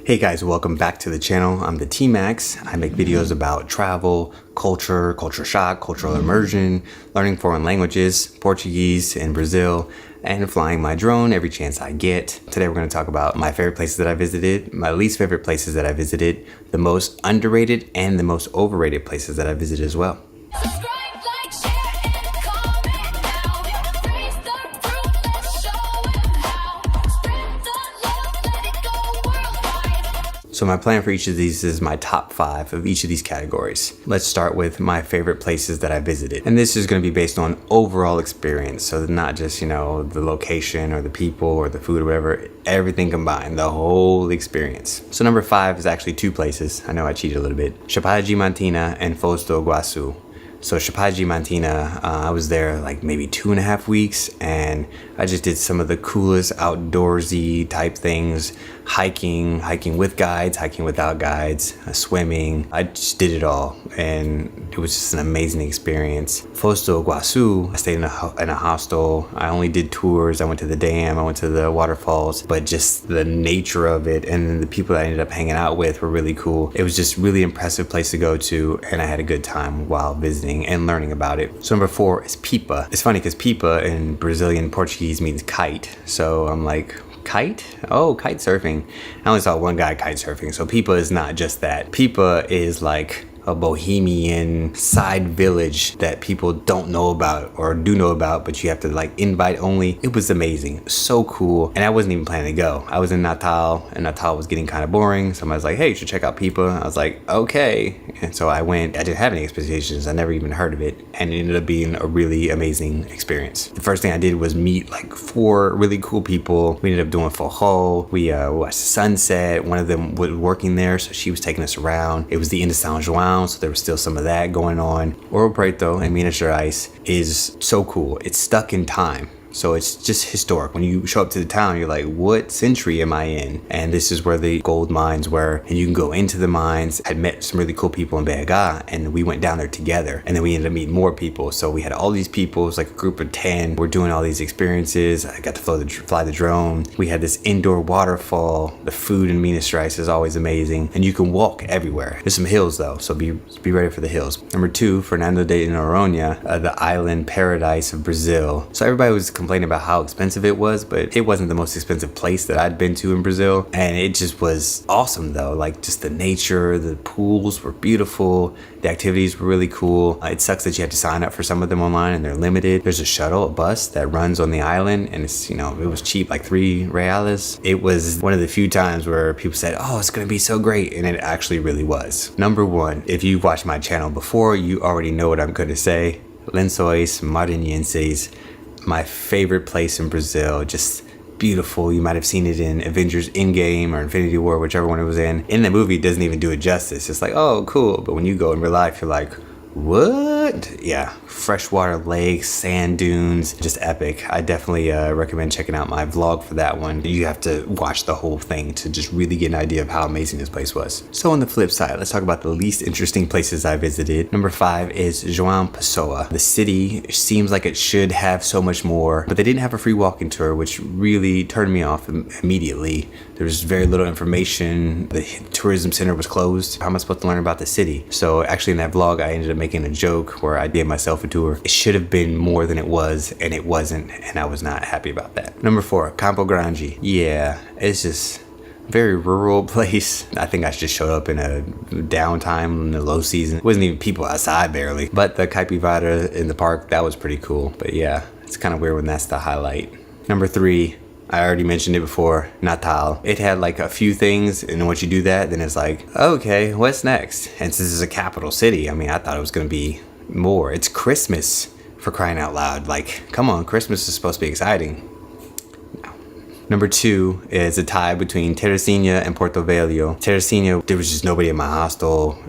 Hey guys, welcome back to the channel. I'm the TMax. I make videos about travel, culture shock, cultural immersion, learning foreign languages, Portuguese and Brazil, and flying my drone every chance I get. Today we're going to talk about my favorite places that I visited, my least favorite places that I visited, the most underrated and the most overrated places that I visited as well. So my plan for each of these is my top 5 of each of these categories. Let's start with my favorite places that I visited. And this is going to be based on overall experience. So not just, the location or the people or the food or whatever, everything combined, the whole experience. So number 5 is actually 2 places. I know I cheated a little bit. Chapada Diamantina and Foz do Iguaçu. So Chapada Diamantina, I was there like maybe 2.5 weeks, and I just did some of the coolest outdoorsy type things, hiking with guides, hiking without guides, swimming. I just did it all, and it was just an amazing experience. Foz do Iguaçu, I stayed in a hostel. I only did tours. I went to the dam, I went to the waterfalls, but just the nature of it and the people that I ended up hanging out with were really cool. It was just really impressive place to go to, and I had a good time while visiting and learning about it. So number 4 is pipa. It's funny because pipa in Brazilian Portuguese means kite. So I'm like, kite? Oh, kite surfing. I only saw one guy kite surfing. So pipa is not just that. Pipa is like a bohemian side village that people don't know about or do know about, but you have to like invite only. It was amazing, so cool. And I wasn't even planning to go. I was in Natal, and Natal was getting kind of boring. Somebody was like, hey, you should check out pipa. I was like, okay. And so I went. I didn't have any expectations. I never even heard of it, and it ended up being a really amazing experience. The first thing I did was meet like 4 really cool people. We ended up doing forró. We watched the sunset. One of them was working there, so she was taking us around. It was the end of São João, so there was still some of that going on. Ouro Preto in Minas Gerais is so cool. It's stuck in time. So it's just historic. When you show up to the town, you're like, what century am I in? And this is where the gold mines were. And you can go into the mines. I met some really cool people in BH, and we went down there together. And then we ended up meeting more people. So we had all these people. It was like a group of 10. We're doing all these experiences. I got to fly the drone. We had this indoor waterfall. The food in Minas Gerais is always amazing. And you can walk everywhere. There's some hills though, so be ready for the hills. Number 2, Fernando de Noronha, the island paradise of Brazil. So everybody was complaining about how expensive it was, but it wasn't the most expensive place that I'd been to in Brazil, and it just was awesome though. Like just the nature, the pools were beautiful, the activities were really cool. It sucks that you have to sign up for some of them online and they're limited. There's a shuttle, a bus that runs on the island, and it's it was cheap, like 3 reales. It was one of the few times where people said, oh, it's gonna be so great, and it actually really was. Number 1, if you've watched my channel before, you already know what I'm gonna say. Lençóis Maranhenses, my favorite place in Brazil. Just beautiful. You might have seen it in Avengers Endgame or Infinity War, whichever one it was in. In the movie, it doesn't even do it justice. It's like, oh, cool. But when you go in real life, you're like, what? Yeah, freshwater lakes, sand dunes, just epic. I definitely recommend checking out my vlog for that one. You have to watch the whole thing to just really get an idea of how amazing this place was. So on the flip side, let's talk about the least interesting places I visited. Number 5 is João Pessoa. The city seems like it should have so much more, but they didn't have a free walking tour, which really turned me off immediately. There was very little information. The tourism center was closed. How am I supposed to learn about the city? So actually in that vlog, I ended up making a joke where I gave myself a tour. It should have been more than it was, and it wasn't, and I was not happy about that. Number 4, Campo Grande. Yeah, it's just very rural place. I think I just showed up in a downtime in the low season. It wasn't even people outside barely. But the capivara in the park, that was pretty cool. But yeah, it's kind of weird when that's the highlight. Number 3, I already mentioned it before, Natal. It had like a few things, and once you do that, then it's like, okay, what's next? And since it's a capital city, I mean, I thought it was gonna be more. It's Christmas, for crying out loud. Like, come on, Christmas is supposed to be exciting. No. Number 2 is a tie between Teresina and Porto Velho. Teresina, there was just nobody in my hostel.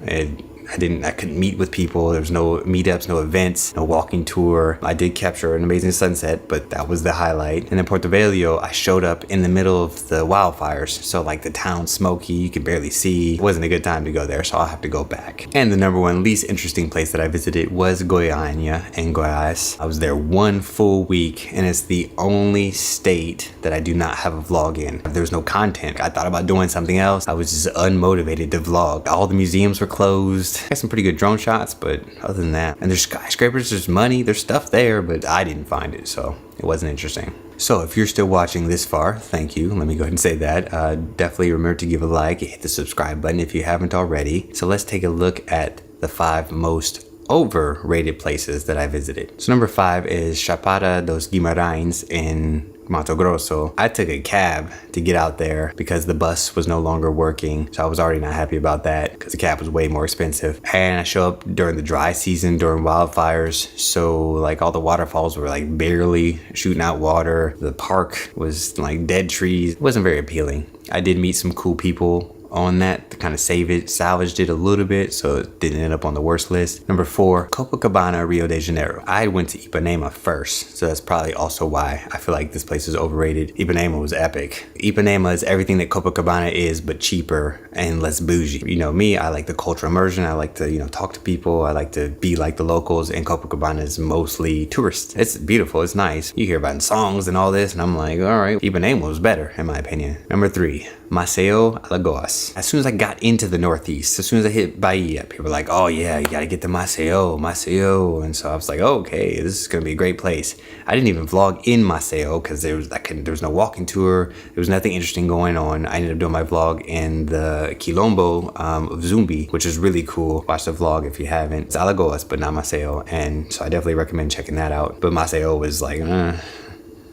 I couldn't meet with people. There was no meetups, no events, no walking tour. I did capture an amazing sunset, but that was the highlight. And in Porto Velho, I showed up in the middle of the wildfires. So like the town's smoky, you could barely see. It wasn't a good time to go there, so I'll have to go back. And the number one least interesting place that I visited was Goiânia in Goiás. I was there 1 full week, and it's the only state that I do not have a vlog in. There's no content. I thought about doing something else. I was just unmotivated to vlog. All the museums were closed. I got some pretty good drone shots, but other than that, and there's skyscrapers, there's money, there's stuff there, but I didn't find it, so it wasn't interesting. So if you're still watching this far, thank you. Let me go ahead and say that. Definitely remember to give a like, hit the subscribe button if you haven't already. So let's take a look at the 5 most overrated places that I visited. So number 5 is Chapada dos Guimarães in Mato Grosso. I took a cab to get out there because the bus was no longer working. So I was already not happy about that because the cab was way more expensive. And I show up during the dry season, during wildfires. So like all the waterfalls were like barely shooting out water. The park was like dead trees. It wasn't very appealing. I did meet some cool people on that to kind of salvaged it a little bit, so it didn't end up on the worst list. Number 4, Copacabana, Rio de Janeiro. I went to Ipanema first, so that's probably also why I feel like this place is overrated. Ipanema was epic. Ipanema is everything that Copacabana is, but cheaper and less bougie. You know me, I like the cultural immersion. I like to, talk to people. I like to be like the locals, and Copacabana is mostly tourists. It's beautiful. It's nice. You hear about songs and all this, and I'm like, all right, Ipanema was better, in my opinion. Number 3, Maceió, Alagoas. As soon as I got into the Northeast, as soon as I hit Bahia, people were like, oh yeah, you gotta get to Maceió. And so I was like, oh, okay, this is gonna be a great place. I didn't even vlog in Maceió because there was no walking tour. There was nothing interesting going on. I ended up doing my vlog in the Quilombo of Zumbi, which is really cool. Watch the vlog if you haven't. It's Alagoas, but not Maceió. And so I definitely recommend checking that out. But Maceió was like,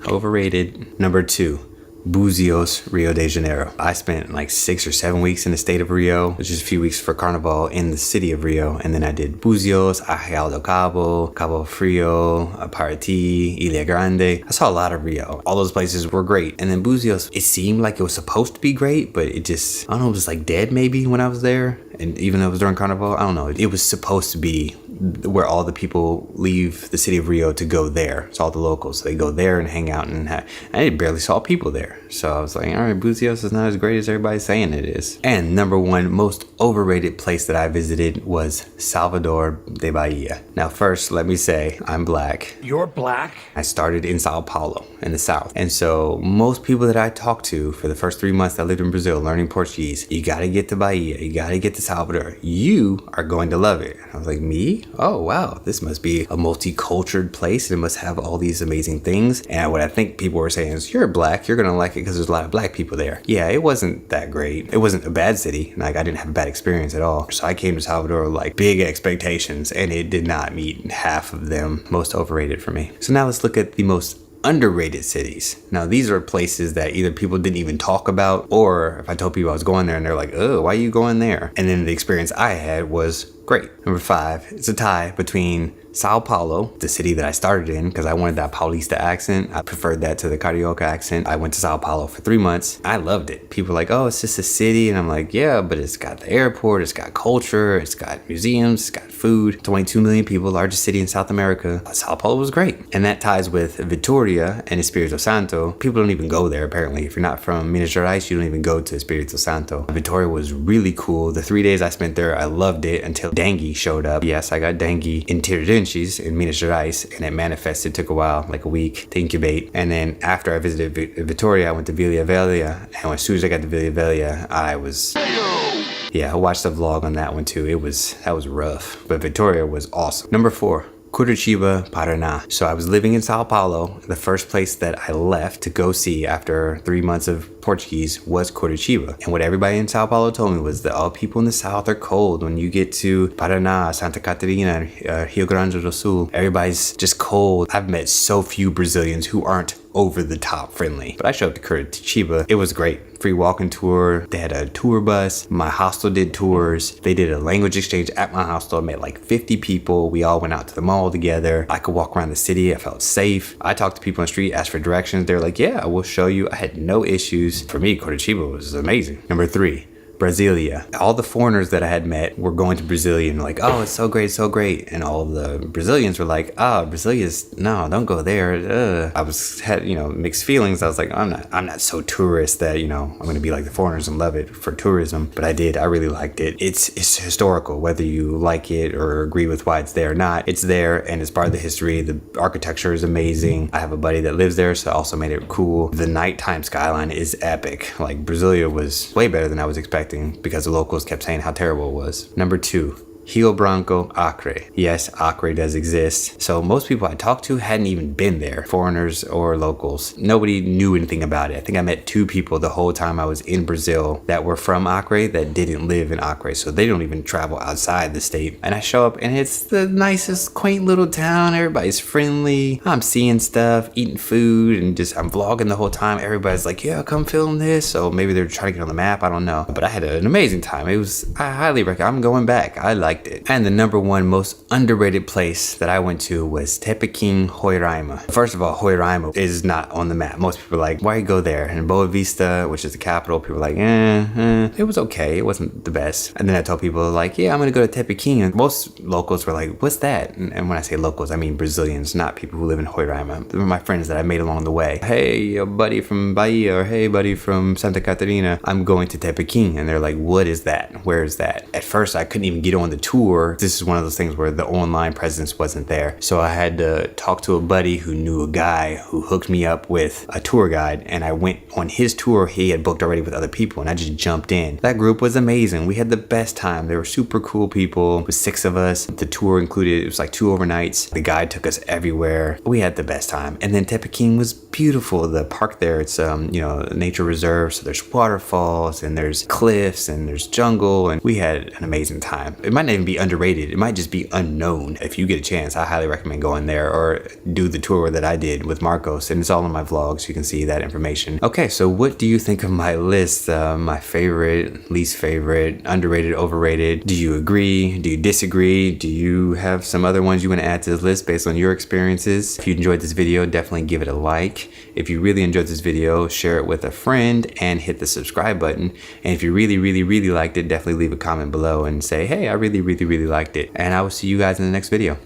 overrated. Number 2, Búzios, Rio de Janeiro. I spent like 6 or 7 weeks in the state of Rio, which is a few weeks for Carnival in the city of Rio. And then I did Búzios, Arraial do Cabo, Cabo Frio, Paraty, Ilha Grande. I saw a lot of Rio. All those places were great. And then Búzios, it seemed like it was supposed to be great, but it just, I don't know, it was like dead maybe when I was there. And even though it was during Carnival, I don't know, it was supposed to be where all the people leave the city of Rio to go there. It's all the locals. So they go there and hang out, and I barely saw people there. So I was like, all right, Búzios is not as great as everybody's saying it is. And number 1 most overrated place that I visited was Salvador de Bahia. Now first, let me say, I'm black. You're black? I started in Sao Paulo in the south. And so most people that I talked to for the first 3 months that I lived in Brazil learning Portuguese, you gotta get to Bahia, you gotta get to Salvador. You are going to love it. I was like, me? Oh wow, this must be a multicultural place. It must have all these amazing things. And what I think people were saying is, you're black, you're gonna like it because there's a lot of black people there. Yeah, it wasn't that great. It wasn't a bad city. Like I didn't have a bad experience at all. So I came to Salvador with like big expectations, and it did not meet half of them. Most overrated for me. So now let's look at the most underrated cities. Now these are places that either people didn't even talk about, or if I told people I was going there and they're like, oh, why are you going there? And then the experience I had was great. Number 5, it's a tie between Sao Paulo, the city that I started in, because I wanted that Paulista accent. I preferred that to the Carioca accent. I went to Sao Paulo for 3 months. I loved it. People were like, oh, it's just a city. And I'm like, yeah, but it's got the airport, it's got culture, it's got museums, it's got food. 22 million people, largest city in South America. Sao Paulo was great. And that ties with Vitoria and Espírito Santo. People don't even go there, apparently. If you're not from Minas Gerais, you don't even go to Espírito Santo. Vitoria was really cool. The 3 days I spent there, I loved it until dengue showed up. Yes, I got dengue in Tiradentes in Minas Gerais, and it manifested. Took a while, like a week to incubate. And then after I visited Vitoria, I went to Vila Velha, and as soon as I got to Vila Velha, I watched the vlog on that one too. That was rough, but Vitoria was awesome. Number 4, Curitiba, Paraná. So I was living in Sao Paulo. The first place that I left to go see after 3 months of Portuguese was Curitiba. And what everybody in Sao Paulo told me was that all people in the south are cold. When you get to Paraná, Santa Catarina, Rio Grande do Sul, everybody's just cold. I've met so few Brazilians who aren't over the top friendly. But I showed up to Curitiba. It was great. Free walking tour. They had a tour bus. My hostel did tours. They did a language exchange at my hostel. I met like 50 people. We all went out to the mall together. I could walk around the city. I felt safe. I talked to people on the street, asked for directions. They're like, yeah, I will show you. I had no issues. For me, Curitiba was amazing. Number 3, Brasilia. All the foreigners that I had met were going to Brasilia and like, oh, it's so great, so great. And all the Brazilians were like, oh, Brasilia's, no, don't go there. I had mixed feelings. I was like, I'm not so tourist that, I'm going to be like the foreigners and love it for tourism. But I did. I really liked it. It's historical, whether you like it or agree with why it's there or not. It's there and it's part of the history. The architecture is amazing. I have a buddy that lives there, so I also made it cool. The nighttime skyline is epic. Like, Brasilia was way better than I was expecting because the locals kept saying how terrible it was. Number 2. Rio Branco, Acre. Yes, Acre does exist. So most people I talked to hadn't even been there, foreigners or locals. Nobody knew anything about it. I think I met 2 people the whole time I was in Brazil that were from Acre that didn't live in Acre. So they don't even travel outside the state. And I show up and it's the nicest, quaint little town. Everybody's friendly. I'm seeing stuff, eating food, and I'm vlogging the whole time. Everybody's like, yeah, come film this. So maybe they're trying to get on the map. I don't know. But I had an amazing time. I highly recommend. I'm going back. I liked it. And the number 1 most underrated place that I went to was Tepequém, Roraima. First of all, Roraima is not on the map. Most people are like, why go there? And Boa Vista, which is the capital, people are like, it was okay. It wasn't the best. And then I told people like, yeah, I'm gonna go to Tepequém. And most locals were like, what's that? And when I say locals, I mean Brazilians, not people who live in Roraima. They were my friends that I made along the way. Hey, a buddy from Bahia, or hey, buddy from Santa Catarina, I'm going to Tepequém. And they're like, what is that? Where is that? At first, I couldn't even get on the tour. This is one of those things where the online presence wasn't there. So I had to talk to a buddy who knew a guy who hooked me up with a tour guide, and I went on his tour he had booked already with other people, and I just jumped in. That group was amazing. We had the best time. They were super cool people. It was 6 of us. The tour included, it was like 2 overnights. The guide took us everywhere. We had the best time. And then Tepequém was beautiful. The park there, it's a nature reserve, so there's waterfalls and there's cliffs and there's jungle, and we had an amazing time. It might not even be underrated. It might just be unknown. If you get a chance, I highly recommend going there or do the tour that I did with Marcos, and it's all in my vlogs. You can see that information. Okay, so what do you think of my list? My favorite, least favorite, underrated, overrated? Do you agree? Do you disagree? Do you have some other ones you want to add to this list based on your experiences? If you enjoyed this video, definitely give it a like. If you really enjoyed this video, share it with a friend and hit the subscribe button. And if you really, really, really liked it, definitely leave a comment below and say, hey, I really, really, really liked it. And I will see you guys in the next video.